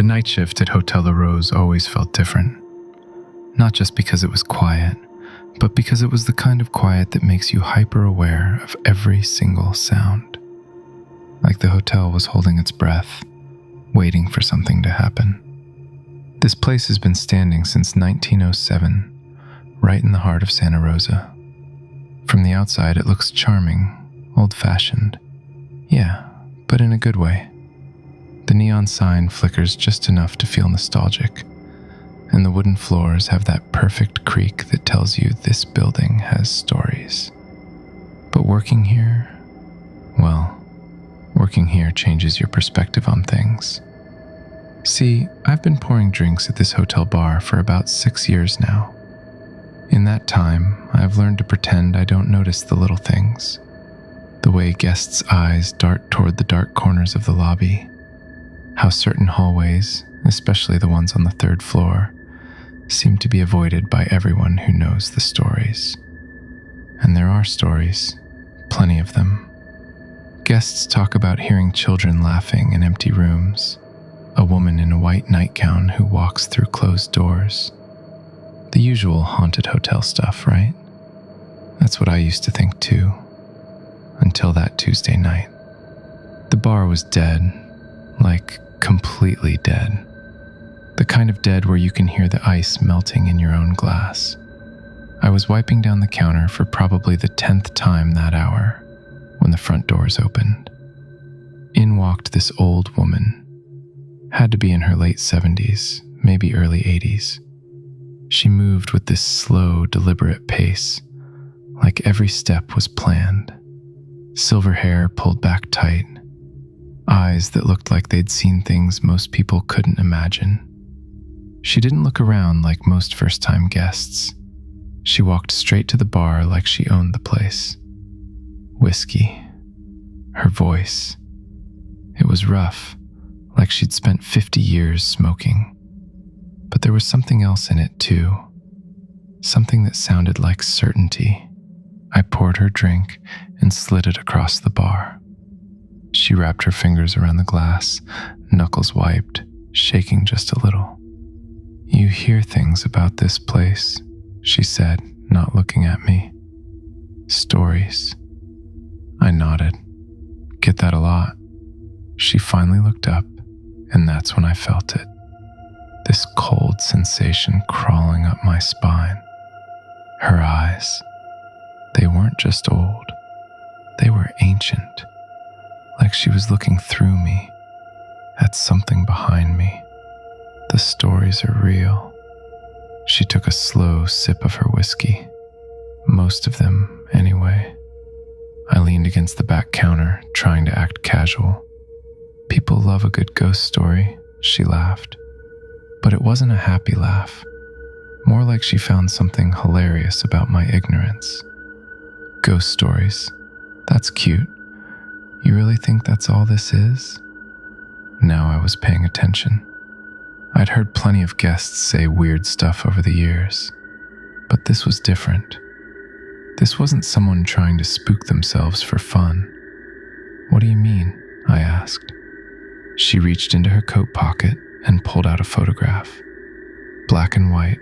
The night shift at Hotel La Rose always felt different. Not just because it was quiet, but because it was the kind of quiet that makes you hyper-aware of every single sound. Like the hotel was holding its breath, waiting for something to happen. This place has been standing since 1907, right in the heart of Santa Rosa. From the outside, it looks charming, old-fashioned. Yeah, but in a good way. The neon sign flickers just enough to feel nostalgic, and the wooden floors have that perfect creak that tells you this building has stories. But working here changes your perspective on things. See, I've been pouring drinks at this hotel bar for about 6 years now. In that time, I've learned to pretend I don't notice the little things. The way guests' eyes dart toward the dark corners of the lobby. How certain hallways, especially the ones on the 3rd floor, seem to be avoided by everyone who knows the stories. And there are stories, plenty of them. Guests talk about hearing children laughing in empty rooms, a woman in a white nightgown who walks through closed doors. The usual haunted hotel stuff, right? That's what I used to think too, until that Tuesday night. The bar was dead, like completely dead. The kind of dead where you can hear the ice melting in your own glass. I was wiping down the counter for probably the 10th time that hour when the front doors opened. In walked this old woman. Had to be in her late 70s, maybe early 80s. She moved with this slow, deliberate pace, like every step was planned. Silver hair pulled back tight, eyes that looked like they'd seen things most people couldn't imagine. She didn't look around like most first-time guests. She walked straight to the bar like she owned the place. Whiskey. Her voice. It was rough, like she'd spent 50 years smoking. But there was something else in it too. Something that sounded like certainty. I poured her drink and slid it across the bar. She wrapped her fingers around the glass, knuckles wiped, shaking just a little. "You hear things about this place," she said, not looking at me. "Stories." I nodded. "Get that a lot." She finally looked up, and that's when I felt it. This cold sensation crawling up my spine. Her eyes. They weren't just old. They were ancient. Like she was looking through me, at something behind me. The stories are real. She took a slow sip of her whiskey. Most of them, anyway. I leaned against the back counter, trying to act casual. "People love a good ghost story," she laughed. But it wasn't a happy laugh. More like she found something hilarious about my ignorance. "Ghost stories. That's cute. You really think that's all this is?" Now I was paying attention. I'd heard plenty of guests say weird stuff over the years, but this was different. This wasn't someone trying to spook themselves for fun. "What do you mean?" I asked. She reached into her coat pocket and pulled out a photograph. Black and white,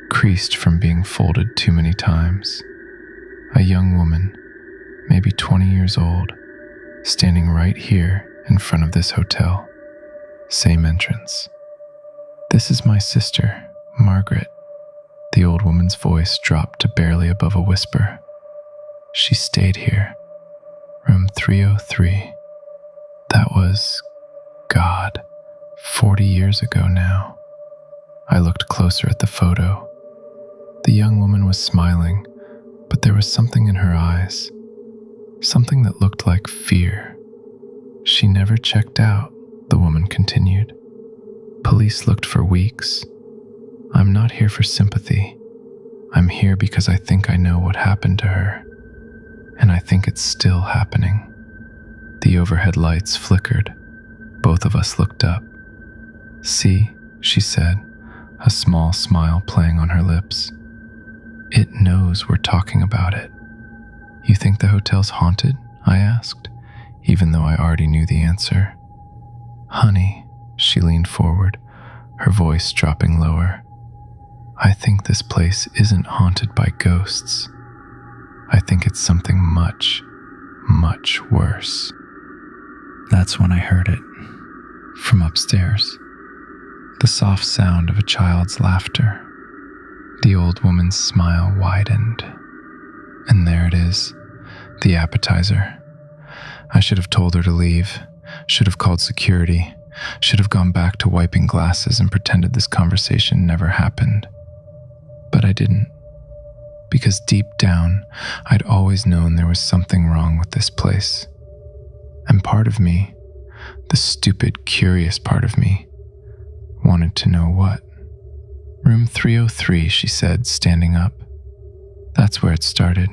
creased from being folded too many times. A young woman, maybe 20 years old, standing right here in front of this hotel. Same entrance. "This is my sister, Margaret." The old woman's voice dropped to barely above a whisper. "She stayed here, room 303. That was, God, 40 years ago now." I looked closer at the photo. The young woman was smiling, but there was something in her eyes. Something that looked like fear. "She never checked out," the woman continued. "Police looked for weeks. I'm not here for sympathy. I'm here because I think I know what happened to her. And I think it's still happening." The overhead lights flickered. Both of us looked up. "See," she said, a small smile playing on her lips. "It knows we're talking about it." "You think the hotel's haunted?" I asked, even though I already knew the answer. "Honey," She leaned forward, her voice dropping lower. I think this place isn't haunted by ghosts. I think it's something much, much worse. That's when I heard it, from upstairs. The soft sound of a child's laughter. The old woman's smile widened. And there it is, the appetizer. I should have told her to leave, should have called security, should have gone back to wiping glasses and pretended this conversation never happened. But I didn't, because deep down, I'd always known there was something wrong with this place. And part of me, the stupid, curious part of me, wanted to know what. Room 303, she said, standing up. That's where it started.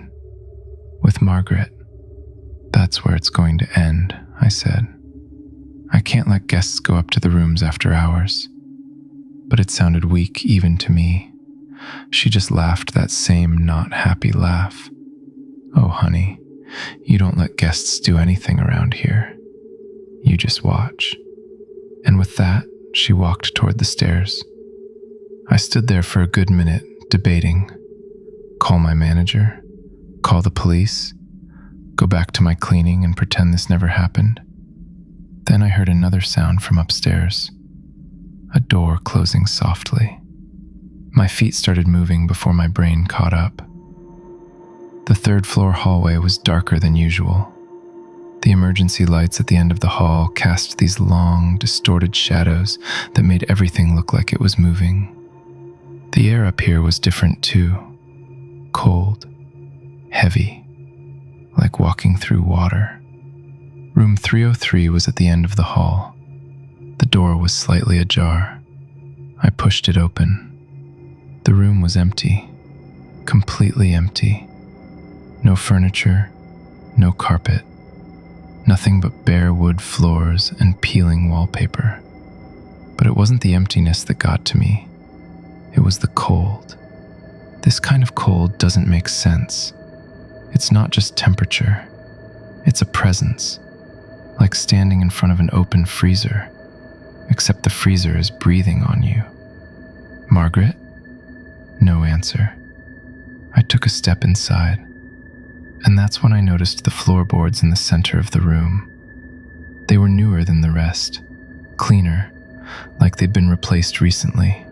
With Margaret. That's where it's going to end, I said. I can't let guests go up to the rooms after hours. But it sounded weak even to me. She just laughed that same not happy laugh. Oh, honey, you don't let guests do anything around here. You just watch. And with that, she walked toward the stairs. I stood there for a good minute, debating. Call my manager? Call the police? Go back to my cleaning and pretend this never happened? Then I heard another sound from upstairs. A door closing softly. My feet started moving before my brain caught up. The third-floor hallway was darker than usual. The emergency lights at the end of the hall cast these long, distorted shadows that made everything look like it was moving. The air up here was different too. Cold, heavy, like walking through water. Room 303 was at the end of the hall. The door was slightly ajar. I pushed it open. The room was empty, completely empty. No furniture, no carpet, nothing but bare wood floors and peeling wallpaper. But it wasn't the emptiness that got to me. It was the cold. This kind of cold doesn't make sense. It's not just temperature. It's a presence, like standing in front of an open freezer, except the freezer is breathing on you. Margaret? No answer. I took a step inside, and that's when I noticed the floorboards in the center of the room. They were newer than the rest, cleaner, like they'd been replaced recently.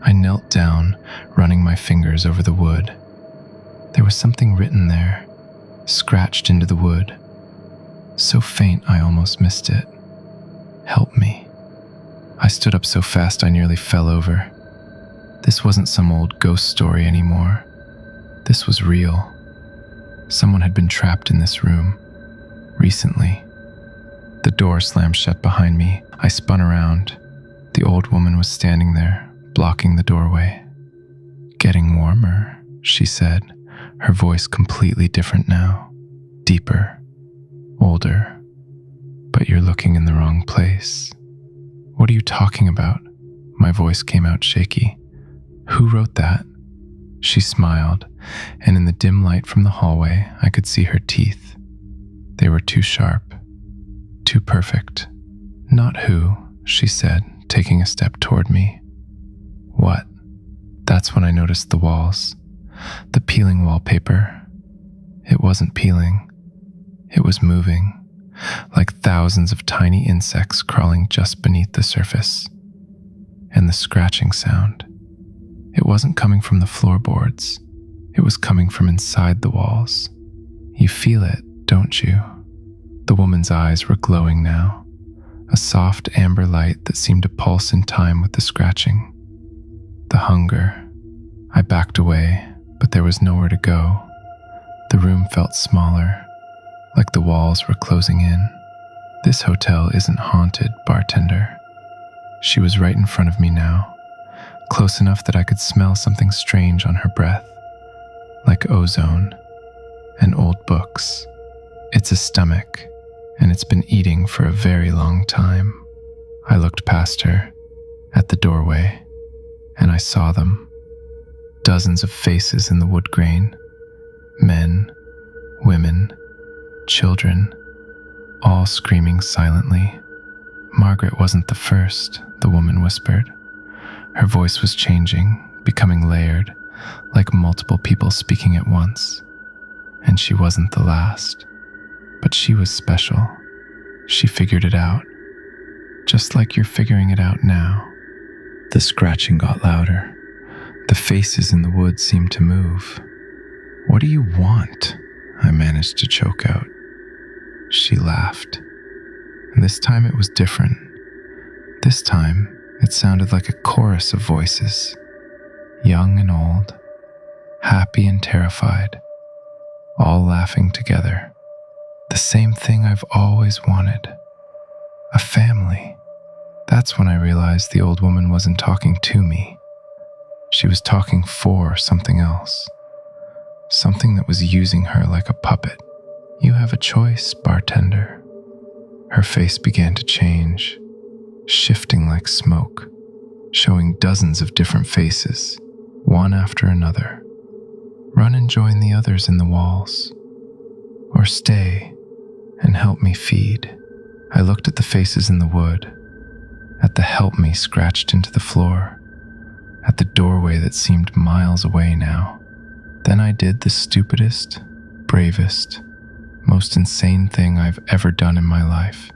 I knelt down, running my fingers over the wood. There was something written there, scratched into the wood. So faint I almost missed it. Help me. I stood up so fast I nearly fell over. This wasn't some old ghost story anymore. This was real. Someone had been trapped in this room, recently. The door slammed shut behind me. I spun around. The old woman was standing there, blocking the doorway. Getting warmer, she said, her voice completely different now, deeper, older. But you're looking in the wrong place. What are you talking about? My voice came out shaky. Who wrote that? She smiled, and in the dim light from the hallway, I could see her teeth. They were too sharp, too perfect. Not who, she said, taking a step toward me. What? That's when I noticed the walls, the peeling wallpaper. It wasn't peeling. It was moving, like thousands of tiny insects crawling just beneath the surface. And the scratching sound. It wasn't coming from the floorboards. It was coming from inside the walls. You feel it, don't you? The woman's eyes were glowing now, a soft amber light that seemed to pulse in time with the scratching. The hunger. I backed away, but there was nowhere to go. The room felt smaller, like the walls were closing in. This hotel isn't haunted, bartender. She was right in front of me now, close enough that I could smell something strange on her breath, like ozone and old books. It's a stomach, and it's been eating for a very long time. I looked past her, at the doorway, and I saw them. Dozens of faces in the wood grain. Men, women, children, all screaming silently. Margaret wasn't the first, the woman whispered. Her voice was changing, becoming layered, like multiple people speaking at once. And she wasn't the last. But she was special. She figured it out. Just like you're figuring it out now. The scratching got louder. The faces in the woods seemed to move. "What do you want?" I managed to choke out. She laughed. And this time it was different. This time, it sounded like a chorus of voices. Young and old, happy and terrified, all laughing together. The same thing I've always wanted. A family. That's when I realized the old woman wasn't talking to me. She was talking for something else. Something that was using her like a puppet. "You have a choice, bartender." Her face began to change, shifting like smoke, showing dozens of different faces, one after another. "Run and join the others in the walls. Or stay and help me feed." I looked at the faces in the wood, at the "help me" scratched into the floor, at the doorway that seemed miles away now. Then I did the stupidest, bravest, most insane thing I've ever done in my life.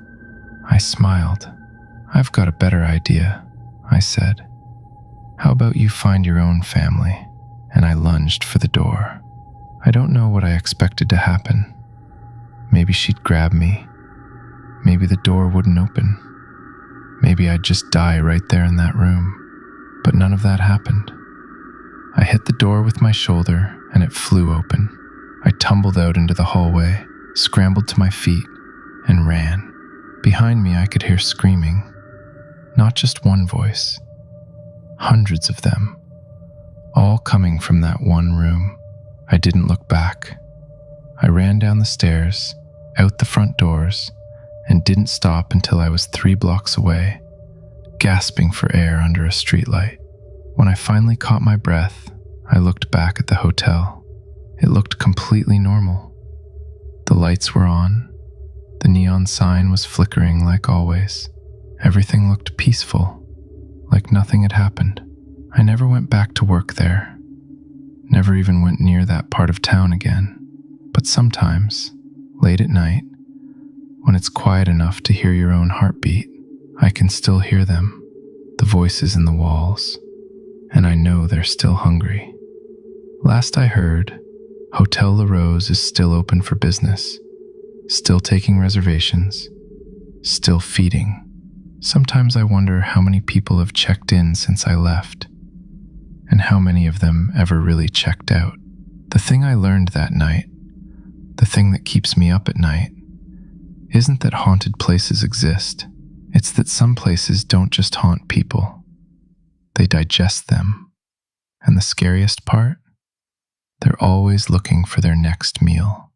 I smiled. "I've got a better idea," I said. "How about you find your own family?" And I lunged for the door. I don't know what I expected to happen. Maybe she'd grab me. Maybe the door wouldn't open. Maybe I'd just die right there in that room. But none of that happened. I hit the door with my shoulder and it flew open. I tumbled out into the hallway, scrambled to my feet, and ran. Behind me I could hear screaming. Not just one voice. Hundreds of them. All coming from that one room. I didn't look back. I ran down the stairs, out the front doors, and didn't stop until I was 3 blocks away, gasping for air under a streetlight. When I finally caught my breath, I looked back at the hotel. It looked completely normal. The lights were on. The neon sign was flickering like always. Everything looked peaceful, like nothing had happened. I never went back to work there. Never even went near that part of town again. But sometimes, late at night, when it's quiet enough to hear your own heartbeat, I can still hear them, the voices in the walls, and I know they're still hungry. Last I heard, Hotel La Rose is still open for business, still taking reservations, still feeding. Sometimes I wonder how many people have checked in since I left, and how many of them ever really checked out. The thing I learned that night, the thing that keeps me up at night, isn't that haunted places exist. It's that some places don't just haunt people. They digest them. And the scariest part? They're always looking for their next meal.